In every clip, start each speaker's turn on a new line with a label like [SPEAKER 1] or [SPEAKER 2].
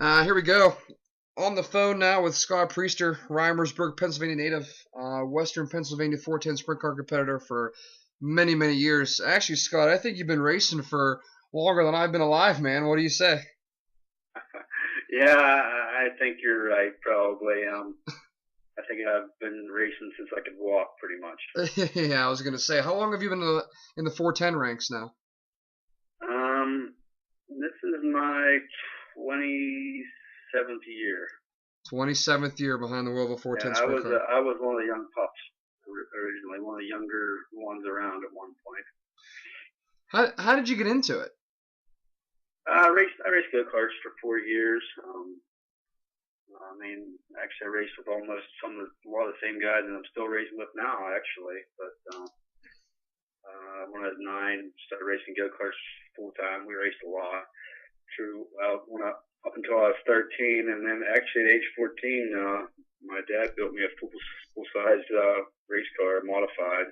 [SPEAKER 1] Here we go. On the phone now with Scott Priester, Reimersburg, Pennsylvania native, Western Pennsylvania 410 sprint car competitor for many, many years. Actually, Scott, I think you've been racing for longer than I've been alive, man. What do you say?
[SPEAKER 2] Yeah, I think you're right, probably. I think I've been racing since I could walk, pretty much.
[SPEAKER 1] Yeah, I was gonna say, how long have you been in the 410 ranks now?
[SPEAKER 2] This is my 27th year.
[SPEAKER 1] 27th year behind the wheel of a
[SPEAKER 2] Yeah,
[SPEAKER 1] 410
[SPEAKER 2] I
[SPEAKER 1] sprint
[SPEAKER 2] was
[SPEAKER 1] car.
[SPEAKER 2] I was one of the young pups originally, one of the younger ones around at one point.
[SPEAKER 1] How did you get into it?
[SPEAKER 2] I raced go-karts for 4 years. I mean, actually, I raced with almost a lot of the same guys that I'm still racing with now, actually. But when I was 9, started racing go-karts full time. We raced a lot up until I was 13, and then actually at age 14, my dad built me a full size race car, modified,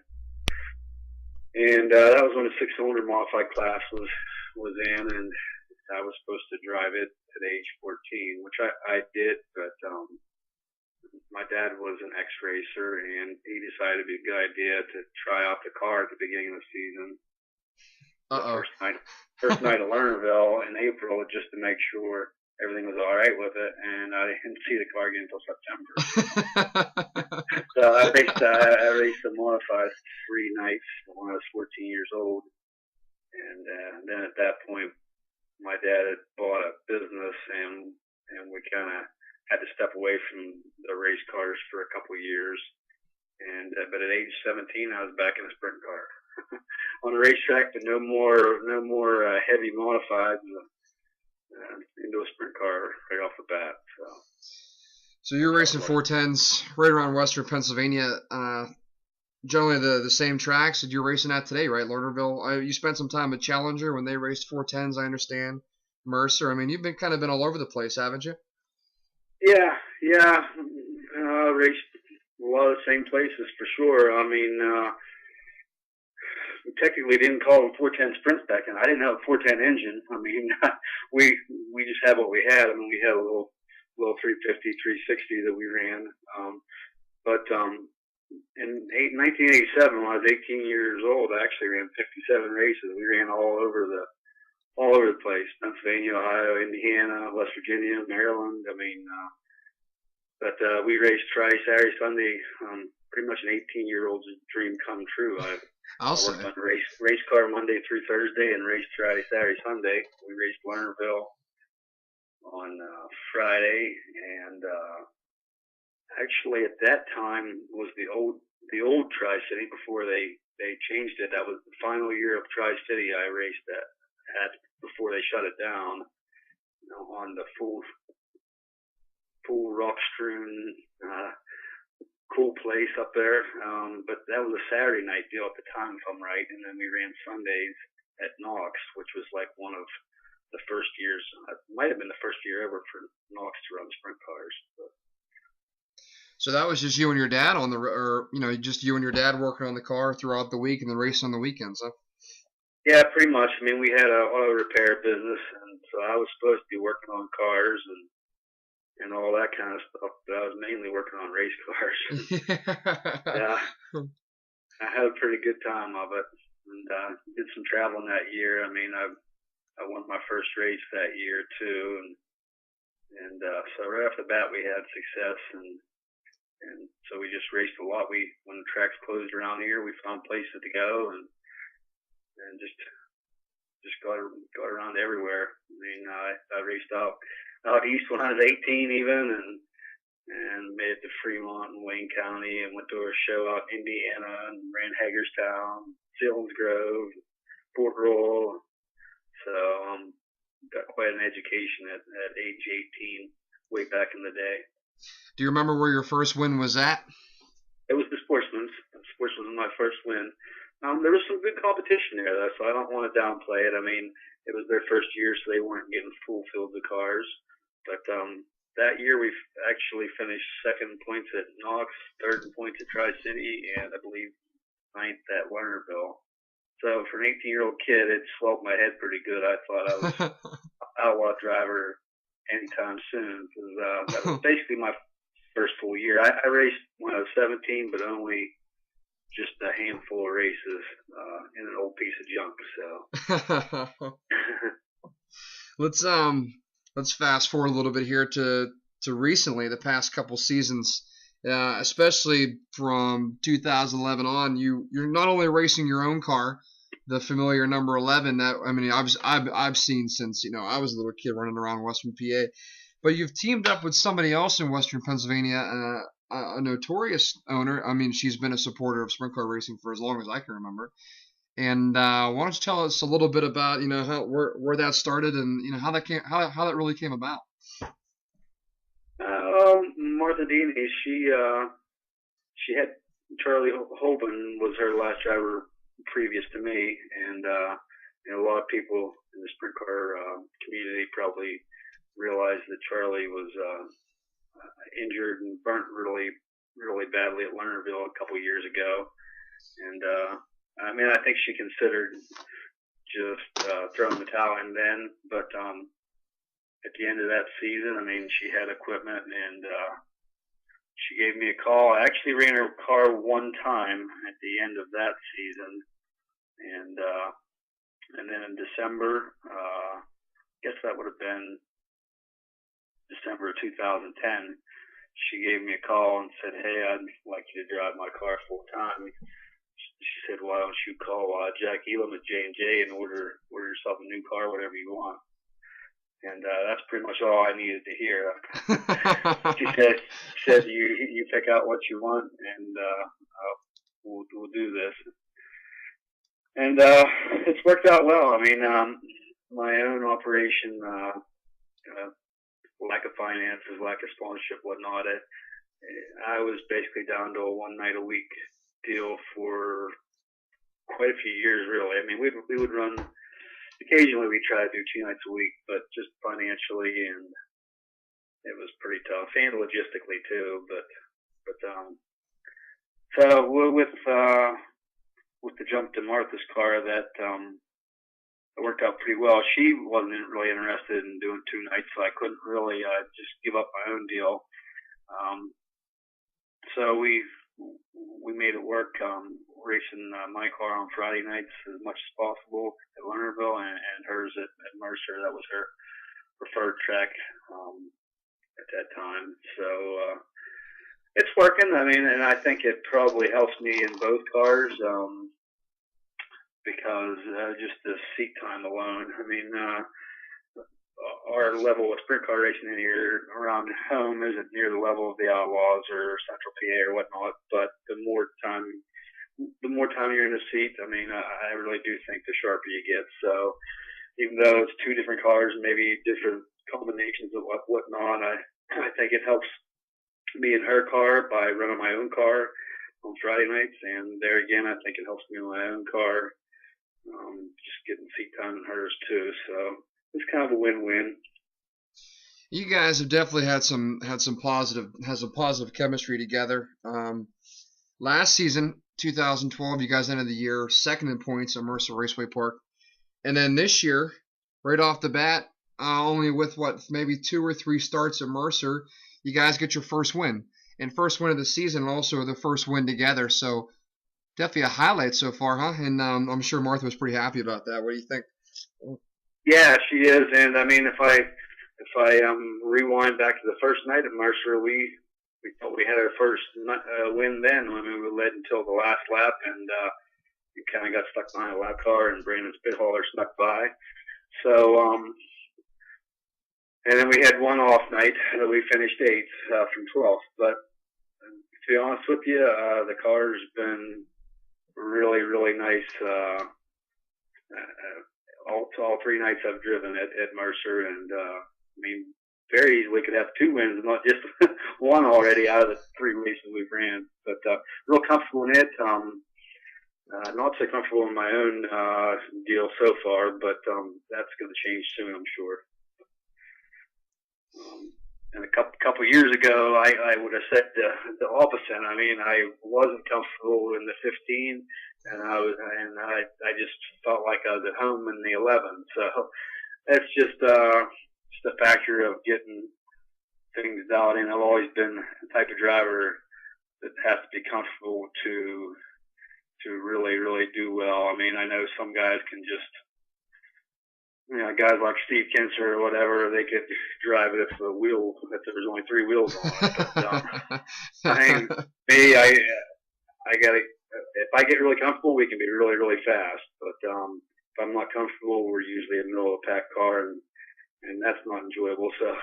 [SPEAKER 2] and that was when the 6-cylinder modified class was in, and I was supposed to drive it at age 14, which I did, but my dad was an ex-racer, and he decided it'd be a good idea to try out the car at the beginning of the season, the
[SPEAKER 1] Uh
[SPEAKER 2] first night of Lernerville in April, just to make sure everything was all right with it, and I didn't see the car again until September.
[SPEAKER 1] oh.
[SPEAKER 2] So I raced the modified 3 nights when I was 14 years old, and then at that point, my dad had bought a business, and we kind of had to step away from the race cars for a couple of years. And but at age 17, I was back in a sprint car on a racetrack, but no more heavy modifieds. Into a sprint car right off the bat.
[SPEAKER 1] So you're racing 410s right around Western Pennsylvania. Generally the same tracks that you're racing at today, right? Lernerville. You spent some time at Challenger when they raced 410s, I understand. Mercer. I mean, you've been kind of been all over the place, haven't you?
[SPEAKER 2] Yeah. Raced a lot of the same places for sure. I mean, we technically didn't call them 410 sprints back then. I didn't have a 410 engine. I mean, we just had what we had. I mean, we had a little 350, 360 that we ran. But in 1987, when I was 18 years old, I actually ran 57 races. We ran all over the place: Pennsylvania, Ohio, Indiana, West Virginia, Maryland. I mean, but we raced Friday, Saturday, Sunday. Pretty much an 18-year-old's dream come true. I worked on race car Monday through Thursday and raced Friday, Saturday, Sunday. We raced Lernerville on Friday, and actually at that time was the old Tri-City before they changed it. That was the final year of Tri-City I raced at before they shut it down. On the full rock strewn cool place up there. But that was a Saturday night deal at the time, if I'm right. And then we ran Sundays at Knox, which was like one of the first years. It might have been the first year ever for Knox to run sprint cars. But.
[SPEAKER 1] So that was just you and your dad just you and your dad working on the car throughout the week and then racing on the weekends, huh?
[SPEAKER 2] Yeah, pretty much. I mean, we had a auto repair business, and so I was supposed to be working on cars and all that kind of stuff, but I was mainly working on race cars. Yeah, I had a pretty good time of it, and did some traveling that year. I mean, I won my first race that year too, and so right off the bat we had success, and so we just raced a lot. When the tracks closed around here, we found places to go and just got around everywhere. I mean, I raced out east when I was 18 even, and made it to Fremont and Wayne County, and went to a show out in Indiana, and ran Hagerstown, Selinsgrove, Fort Royal. So got quite an education at age 18, way back in the day.
[SPEAKER 1] Do you remember where your first win was at?
[SPEAKER 2] It was the Sportsman's. The Sportsman's was my first win. There was some good competition there, though, so I don't want to downplay it. I mean, it was their first year, so they weren't getting full fields of cars. But that year we actually finished second in points at Knox, third in points at Tri-City, and I believe ninth at Lernerville. So for an 18-year-old kid, it swelled my head pretty good. I thought I was an outlaw driver anytime soon, because that was basically my first full year. I raced when I was 17, but only just a handful of races in an old piece of junk. So
[SPEAKER 1] let's fast forward a little bit here to recently, the past couple seasons, especially from 2011 on. You're not only racing your own car, the familiar number 11 that I've seen since I was a little kid running around Western PA, but you've teamed up with somebody else in Western Pennsylvania, a notorious owner. I mean, she's been a supporter of sprint car racing for as long as I can remember. And why don't you tell us a little bit about how where that started and how that really came about?
[SPEAKER 2] Martha Dionise, she had Charlie Hoban was her last driver previous to me, and a lot of people in the sprint car community probably realized that Charlie was injured and burnt really, really badly at Lernerville a couple years ago, and I think she considered just throwing the towel in then, but at the end of that season, she had equipment, and she gave me a call. I actually ran her car one time at the end of that season, and then in December, I guess that would have been December of 2010, she gave me a call and said, "Hey, I'd like you to drive my car full time." She said, "Why don't you call Jack Elam at J&J and order yourself a new car, whatever you want?" And that's pretty much all I needed to hear. She said you pick out what you want, and we'll do this. And it's worked out well. My own operation, lack of finances, lack of sponsorship, whatnot. I was basically down to a one night a week deal for quite a few years, really. We would run. Occasionally, we try to do 2 nights a week, but just financially, and it was pretty tough, and logistically too. So with the jump to Martha's car, that it worked out pretty well. She wasn't really interested in doing 2 nights, so I couldn't really just give up my own deal. So we made it work, racing my car on Friday nights as much as possible at Lernerville, and hers at Mercer. That was her preferred track at that time. So it's working. And I think it probably helps me in both cars because just the seat time alone. Our level of sprint car racing in here around home isn't near the level of the Outlaws or Central PA or whatnot, but the more time you're in the seat, I really do think the sharper you get. So even though it's 2 different cars, maybe different combinations of whatnot, I think it helps me in her car by running my own car on Friday nights, and there again, I think it helps me in my own car, just getting seat time in hers too. So it's kind of a win-win.
[SPEAKER 1] You guys have definitely had some positive chemistry together. Last season, 2012, you guys ended the year second in points at Mercer Raceway Park, and then this year, right off the bat, only with maybe 2 or 3 starts at Mercer, you guys get your first win of the season, and also the first win together. So definitely a highlight so far, huh? And I'm sure Martha was pretty happy about that. What do you think?
[SPEAKER 2] Yeah, she is. And if I rewind back to the first night at Mercer, we thought we had our first win then. We led until the last lap, and we kind of got stuck behind a lap car, and Brandon Spithauler snuck by. So, and then we had one off night. We finished 8th from 12th. But to be honest with you, the car's been really, really nice. All 3 nights I've driven at Mercer, and very easily could have 2 wins, not just one already out of the 3 races we've ran. But real comfortable in it. Not so comfortable in my own deal so far, but that's going to change soon, I'm sure. And a couple years ago, I would have said the opposite. I wasn't comfortable in the 15, and I just felt like I was at home in the 11. So it's just a factor of getting things dialed in. I've always been the type of driver that has to be comfortable to really, really do well. I mean, I know some guys can just, guys like Steve Kinser or whatever, they could drive it if there was only 3 wheels on it. But, I mean, me, I gotta, if I get really comfortable, we can be really, really fast. But, if I'm not comfortable, we're usually a middle of the pack car, and that's not enjoyable. So,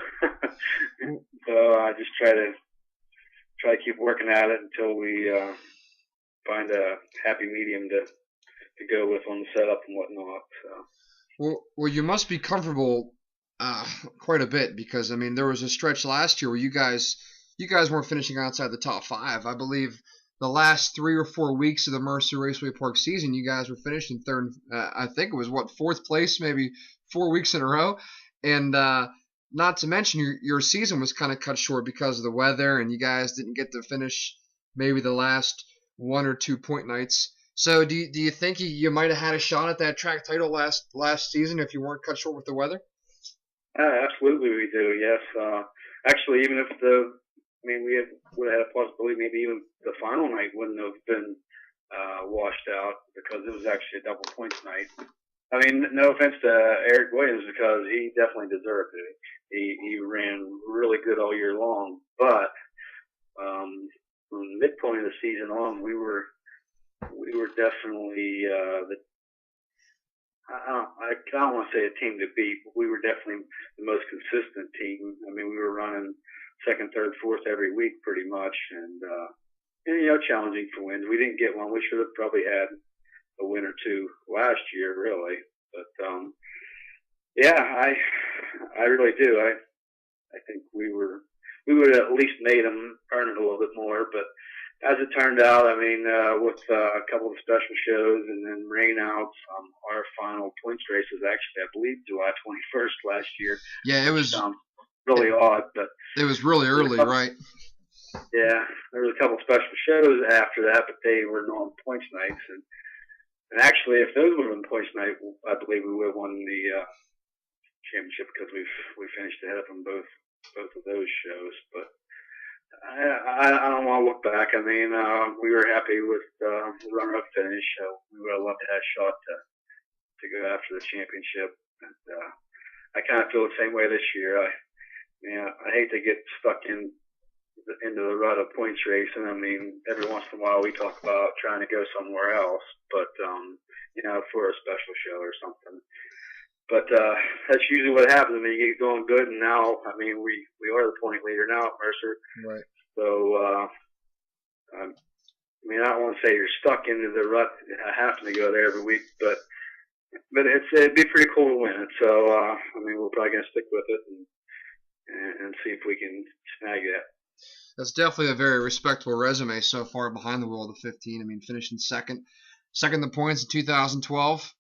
[SPEAKER 2] so I just try to keep working at it until we find a happy medium to go with on the setup and whatnot. So.
[SPEAKER 1] Well, you must be comfortable quite a bit, because I mean there was a stretch last year where you guys weren't finishing outside the top 5. I believe the last 3 or 4 weeks of the Mercer Raceway Park season, you guys were finished in third. I think it was 4th place, maybe 4 weeks in a row, and not to mention your season was kind of cut short because of the weather, and you guys didn't get to finish maybe the last 1 or 2 point nights. So do you think you might have had a shot at that track title last season if you weren't cut short with the weather?
[SPEAKER 2] Absolutely, we do. Yes. Actually, even if we would have had a possibility, maybe even the final night wouldn't have been washed out, because it was actually a double points night. I mean, no offense to Eric Williams, because he definitely deserved it. He ran really good all year long, but from the midpoint of the season on, we were definitely I don't want to say a team to beat, but we were definitely the most consistent team. I mean, we were running 2nd, 3rd, 4th every week pretty much, and challenging for wins. We didn't get one. We should have probably had a win or 2 last year, really. But I really do. I think we would have at least made them earn it a little bit more, but as it turned out, I mean, with a couple of special shows and then rainouts, our final points race was actually, I believe, July 21st last year.
[SPEAKER 1] Yeah, it was
[SPEAKER 2] really odd, but
[SPEAKER 1] it was really early, right?
[SPEAKER 2] Yeah, there was a couple of special shows after that, but they were not points nights. And actually, if those would have been points night, I believe we would have won the championship, because we finished ahead of them both of those shows, but. I don't want to look back. I mean, we were happy with the runner-up finish. So we would have loved to have a shot to go after the championship. And I kind of feel the same way this year. I hate to get stuck into the rut of points racing. I mean, every once in a while we talk about trying to go somewhere else, but for a special show or something. But that's usually what happens. I mean, you get going good, and now, I mean, we are the point leader now at Mercer.
[SPEAKER 1] Right.
[SPEAKER 2] So, I mean, I don't want to say you're stuck into the rut having to go there every week, but it'd be pretty cool to win it. So, I mean, we're probably going to stick with it and see if we can snag that.
[SPEAKER 1] That's definitely a very respectable resume so far behind the wheel of the 15. I mean, finishing second in the points in 2012.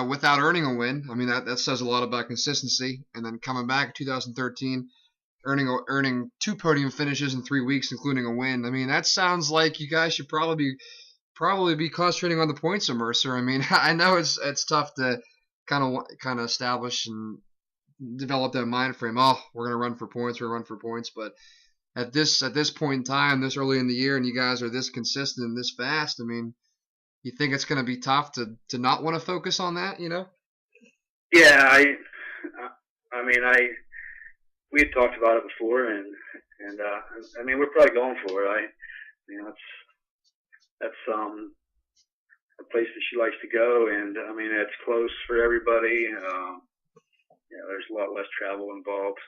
[SPEAKER 1] Without earning a win. I mean, that says a lot about consistency. And then coming back in 2013, earning 2 podium finishes in 3 weeks, including a win. I mean, that sounds like you guys should probably be concentrating on the points of Mercer. I mean, I know it's tough to kind of establish and develop that mind frame. Oh, we're gonna run for points. But at this point in time, this early in the year, and you guys are this consistent and this fast, I mean. You think it's going to be tough to not want to focus on that,
[SPEAKER 2] Yeah, I mean, we had talked about it before, and I mean, we're probably going for it. That's a place that she likes to go, and I mean, it's close for everybody. There's a lot less travel involved.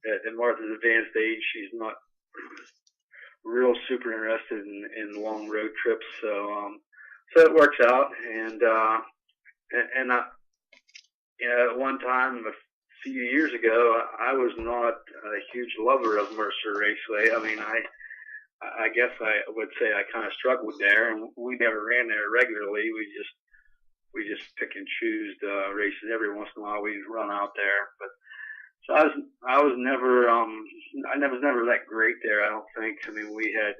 [SPEAKER 2] At Martha's advanced age, she's not real super interested in long road trips, so it works out, and at one time, a few years ago, I was not a huge lover of Mercer Raceway. I mean, I guess I would say I kind of struggled there, and we never ran there regularly. We just pick and choose races. Every once in a while, we'd run out there, but so I was never I was never that great there. I don't think. I mean, we had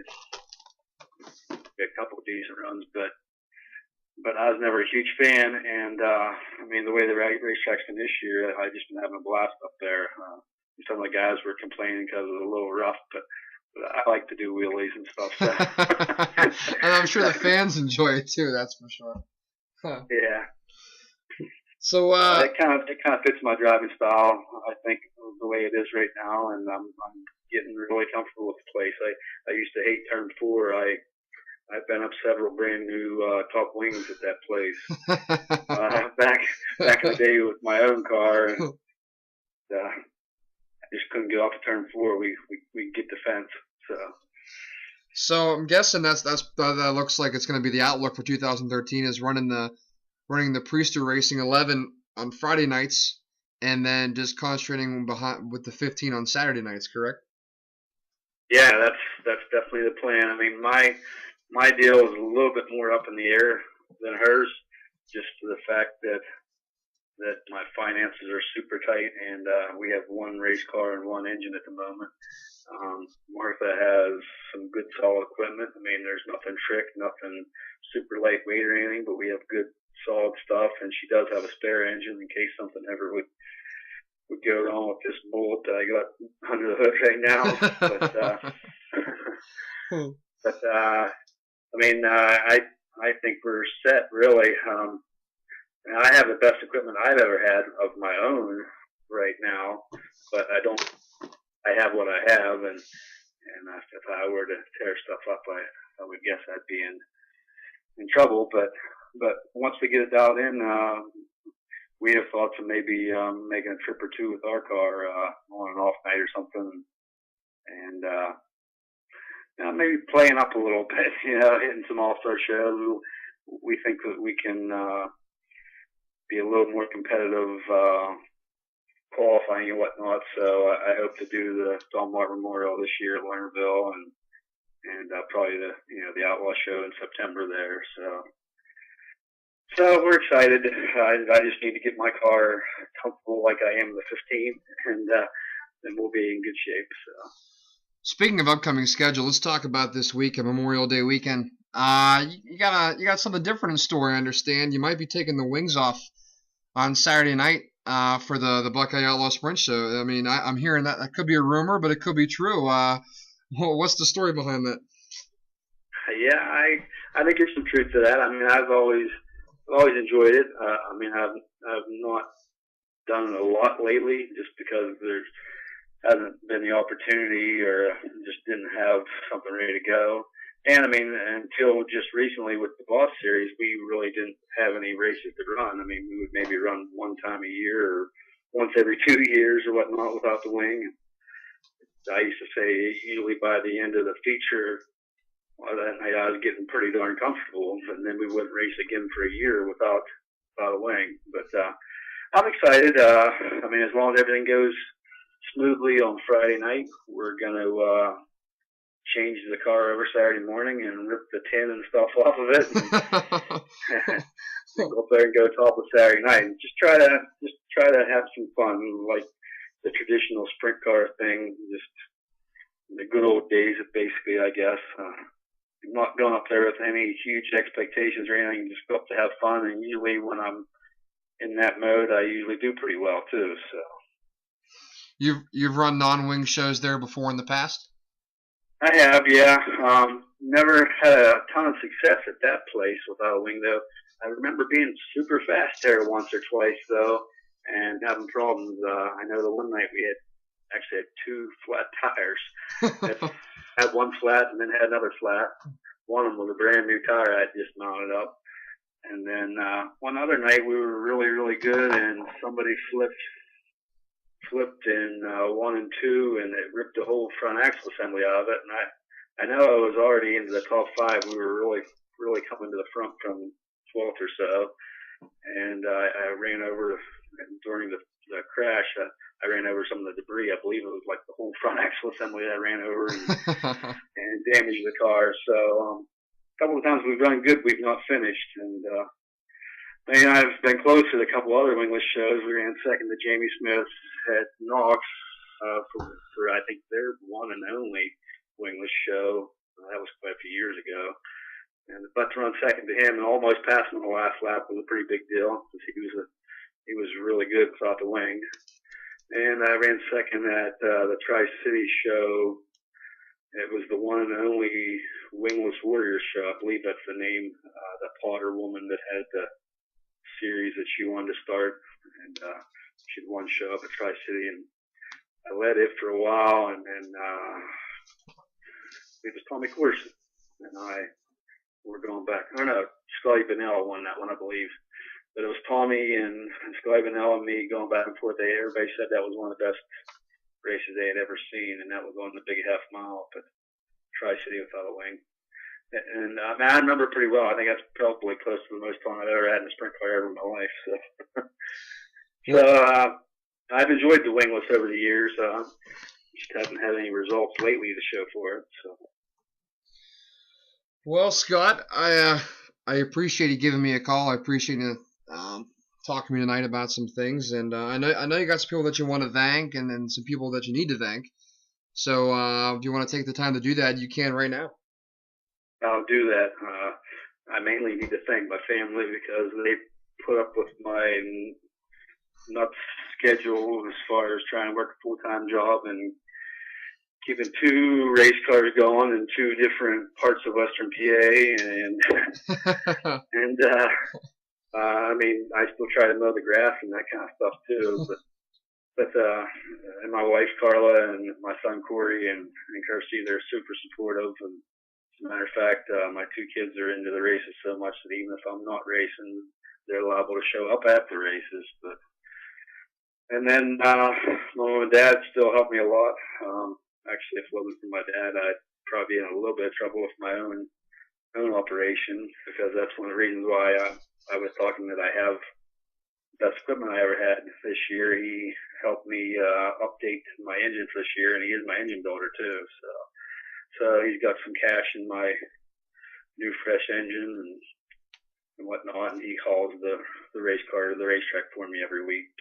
[SPEAKER 2] a couple of decent runs, but but I was never a huge fan. And I mean, the way the racetrack's been this year, I just been having a blast up there. Some of the guys were complaining because it was a little rough, but I like to do wheelies and stuff. So.
[SPEAKER 1] And I'm sure the fans enjoy it too. That's for sure. Huh.
[SPEAKER 2] Yeah.
[SPEAKER 1] So
[SPEAKER 2] it kind of fits my driving style. I think the way it is right now, and I'm getting really comfortable with the place. I used to hate turn 4. I've been up several brand new top wings at that place back in the day with my own car, and I just couldn't get off of turn 4. We get the fence. So
[SPEAKER 1] I'm guessing that looks like it's going to be the outlook for 2013 is running the Priester Racing 11 on Friday nights, and then just concentrating with the 15 on Saturday nights. Correct?
[SPEAKER 2] Yeah, that's definitely the plan. I mean, my deal is a little bit more up in the air than hers, just for the fact that my finances are super tight, and we have one race car and one engine at the moment. Martha has some good solid equipment. I mean, there's nothing trick, nothing super lightweight or anything, but we have good solid stuff, and she does have a spare engine in case something ever would go wrong with this bullet that I got under the hood right now. But I mean, I think we're set really. And I have the best equipment I've ever had of my own right now, but I have what I have, and if I were to tear stuff up, I would guess I'd be in trouble. But once we get it dialed in, we have thoughts of maybe making a trip or two with our car on an off night or something, and maybe playing up a little bit, hitting some all-star shows. We think that we can be a little more competitive qualifying and whatnot. So I hope to do the Delmar Memorial this year at Lernerville, and probably the Outlaw Show in September there. So we're excited. I just need to get my car comfortable like I am the 15, and then we'll be in good shape. So.
[SPEAKER 1] Speaking of upcoming schedule, let's talk about this week, Memorial Day weekend. You got something different in store. I understand you might be taking the wings off on Saturday night for the Buckeye Outlaw Sprint Show. I mean, I'm hearing that could be a rumor, but it could be true. What's the story behind that?
[SPEAKER 2] Yeah, I think there's some truth to that. I mean, I've always enjoyed it. I mean, I've not done it a lot lately, just because there hasn't been the opportunity, or just didn't have something ready to go. And I mean, until just recently with the Boss Series, we really didn't have any races to run. I mean, we would maybe run one time a year or once every 2 years or whatnot without the wing. I used to say usually by the end of the feature, that night I was getting pretty darn comfortable, and then we wouldn't race again for a year without a wing. But I'm excited. I mean, as long as everything goes smoothly on Friday night, we're going to change the car over Saturday morning and rip the tin and stuff off of it, and go up there and go top of Saturday night, and just try to have some fun, like the traditional sprint car thing, just the good old days of basically, I guess. I'm not going up there with any huge expectations or anything, just go up to have fun, and usually when I'm in that mode, I usually do pretty well too. So
[SPEAKER 1] you've run non-wing shows there before in the past?
[SPEAKER 2] I have, yeah. Never had a ton of success at that place without a wing, though. I remember being super fast there once or twice, though, and having problems. I know the one night we actually had 2 flat tires. Had one flat and then had another flat. One of them was a brand new tire I had just mounted up. And then one other night we were really, really good, and somebody flipped in 1 and 2, and it ripped the whole front axle assembly out of it. And I know I was already into the top 5. We were really, really coming to the front from 12th or so, and I ran over during the crash. I ran over some of the debris. I believe it was like the whole front axle assembly that I ran over and damaged the car. So a couple of times we've run good, we've not finished, and I've been close to a couple other wingless shows. We ran second to Jamie Smith at Knox for I think their one and only wingless show. That was quite a few years ago. And but to run second to him and almost pass him on the last lap was a pretty big deal because he was really good without the wing. And I ran second at the Tri-City show. It was the one and only Wingless Warriors show. I believe that's the name. The Potter woman that had the series that she wanted to start, and she had one show up at Tri-City, and I led it for a while, and then it was Tommy Corson, and we're going back. I don't know, Scully Vanilla won that one, I believe. But it was Tommy and Scully Vanilla and me going back and forth. Everybody said that was one of the best races they had ever seen, and that was on the big half mile up at Tri-City without a wing. And I remember it pretty well. I think that's probably close to the most fun I've ever had in a sprint car ever in my life. So, I've enjoyed the wingless over the years. Just haven't had any results lately to show for it. So.
[SPEAKER 1] Well, Scott, I appreciate you giving me a call. I appreciate you talking to me tonight about some things, and I know you got some people that you want to thank, and then some people that you need to thank. So, if you want to take the time to do that, you can right now.
[SPEAKER 2] I'll do that. I mainly need to thank my family because they put up with my nuts schedule as far as trying to work a full-time job and keeping 2 race cars going in 2 different parts of Western PA, and I mean, I still try to mow the grass and that kind of stuff too. But and my wife Carla and my son Corey and Kirsty, they're super supportive. And as a matter of fact, my 2 kids are into the races so much that even if I'm not racing, they're liable to show up at the races. And then my mom and dad still help me a lot. Actually, if it wasn't for my dad, I'd probably be in a little bit of trouble with my own operation, because that's one of the reasons why I was talking that I have the best equipment I ever had this year. He helped me update my engine for this year, and he is my engine builder too. So he's got some cash in my new fresh engine and whatnot, and he hauls the race car to the racetrack for me every week.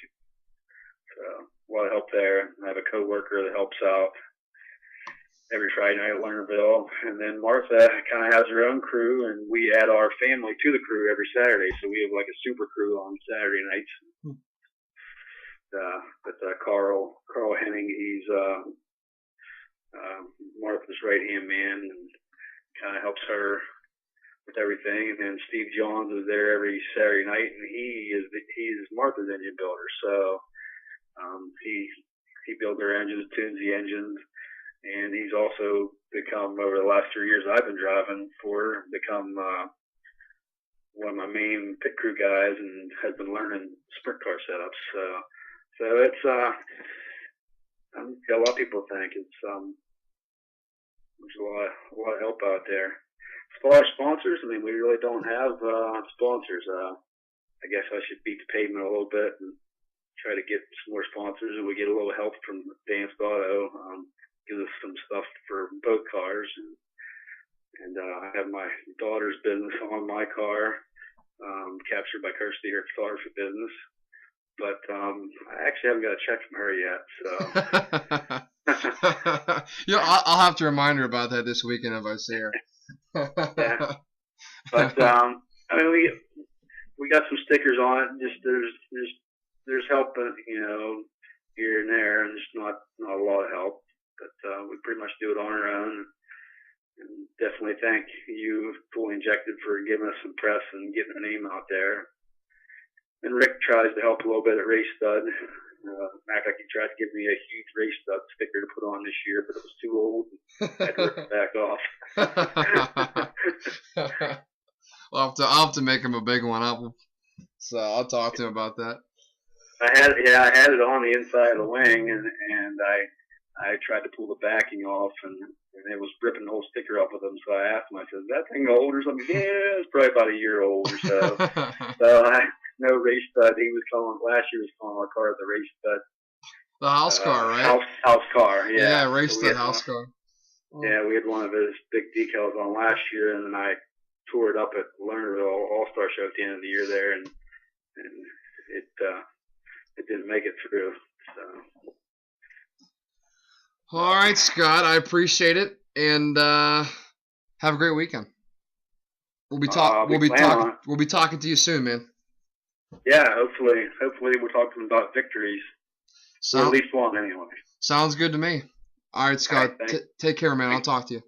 [SPEAKER 2] So a lot of help there. I have a coworker that helps out every Friday night at Lernerville, and then Martha kind of has her own crew, and we add our family to the crew every Saturday, so we have like a super crew on Saturday nights. But Carl Henning, he's Martha's right-hand man, and kind of helps her with everything. And then Steve Johns is there every Saturday night, and he's Martha's engine builder, so he builds her engines, tunes the engines. And he's also become, over the last 3 years I've been driving for, one of my main pit crew guys, and has been learning sprint car setups. So it's I've got a lot of people to thank. It's there's a lot of help out there. As far as sponsors, I mean, we really don't have sponsors. I guess I should beat the pavement a little bit and try to get some more sponsors, and we get a little help from Advanced Auto. Gives us some stuff for both cars, and I have my daughter's business on my car, captured by Kirsty, her photography business. But I actually haven't got a check from her yet, so.
[SPEAKER 1] Yeah, I'll have to remind her about that this weekend if I see her.
[SPEAKER 2] Yeah. But I mean, we got some stickers on it. Just there's help, here and there, and just not a lot of help. But we pretty much do it on our own. And definitely thank you, Fully Injected, for giving us some press and getting our name out there. And Rick tries to help a little bit at Race Stud. Act like he tried to give me a huge Race Stud sticker to put on this year, but it was too old. I had to rip it back off.
[SPEAKER 1] I'll have to make him a big one. So I'll talk to him about that.
[SPEAKER 2] I had it on the inside of the wing, and I tried to pull the backing off, and it was ripping the whole sticker off with them. So I asked him, I said, "Is that thing old or something?" Yeah, it's probably about a year old or so. So no Race Stud. Last year was calling our car the Race Stud.
[SPEAKER 1] The house car, right?
[SPEAKER 2] House car, yeah.
[SPEAKER 1] Yeah, Race Stud house car.
[SPEAKER 2] Yeah, we had one of his big decals on last year, and then I tore it up at Lernerville All-Star Show at the end of the year there, and it didn't make it through. So.
[SPEAKER 1] All right, Scott, I appreciate it, and have a great weekend. we'll be talking to you soon, man.
[SPEAKER 2] Yeah, hopefully we're talking about victories. Or at least one, anyway.
[SPEAKER 1] Sounds good to me. All right, Scott.
[SPEAKER 2] All right,
[SPEAKER 1] take care, man. I'll talk to you.